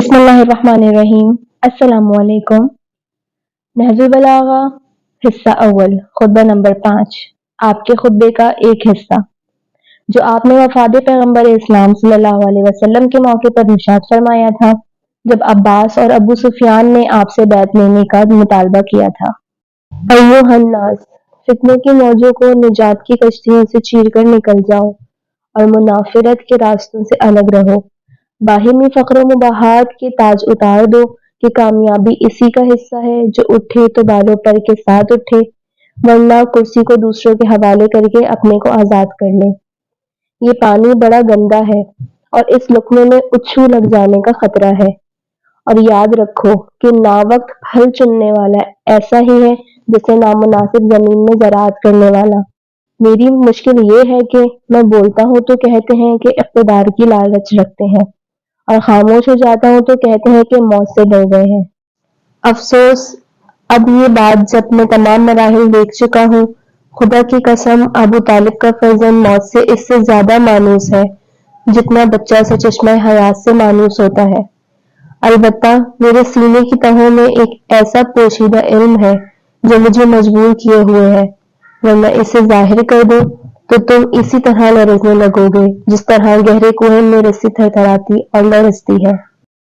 बिस्मिल्लाहिर्रहमानिर्रहीम। अस्सलामुअलैकुम। नहजुल बलागा हिस्सा अव्वल खुतबा नंबर 5। आपके खुतबे का एक हिस्सा जो आपने वफाद पैगंबर इस्लाम सल्लल्लाहु अलैहि वसल्लम के मौके पर इरशाद फरमाया था जब अब्बास और अबू सुफियान ने आपसे बैत लेने का मुतालबा किया था। अय्युहन्नास, फितने की मौजों को निजात की कश्तियों से चीरकर निकल जाओ और मुनाफिरत के रास्तों से अलग रहो। बाहिमी फक्र मुबाहात के ताज उतार दो कि कामयाबी इसी का हिस्सा है जो उठे तो बालों पर के साथ उठे, वरना कुर्सी को दूसरों के हवाले करके अपने को आजाद कर ले। ये पानी बड़ा गंदा है और इस लुकमे में उच्छू लग जाने का खतरा है। और याद रखो कि नावक्त फल चुनने वाला ऐसा ही है जैसे नामुनासिब जमीन में ज़राअत करने वाला। मेरी मुश्किल ये है कि मैं बोलता हूँ तो कहते हैं कि इक़्तिदार की लालच रखते हैं, और खामोश हो जाता हूँ तो कहते हैं कि मौत से डर गए हैं। अफसोस, अब ये बात जब मैं तमाम मराहिल देख चुका हूँ, खुदा की कसम अबू तालिब का फर्जंद मौत से इससे ज्यादा मानूस है जितना बच्चा से चश्मा हयात से मानूस होता है। अलबत्ता मेरे सीने की तहों में एक ऐसा पोशीदा इल्म है जो मुझे मजबूर किए हुए है, वरना इसे जाहिर कर दूं तो तुम इसी तरह लरजने लगोगे जिस तरह गहरे कुएं में रस्सी थरथराती और लरजती है।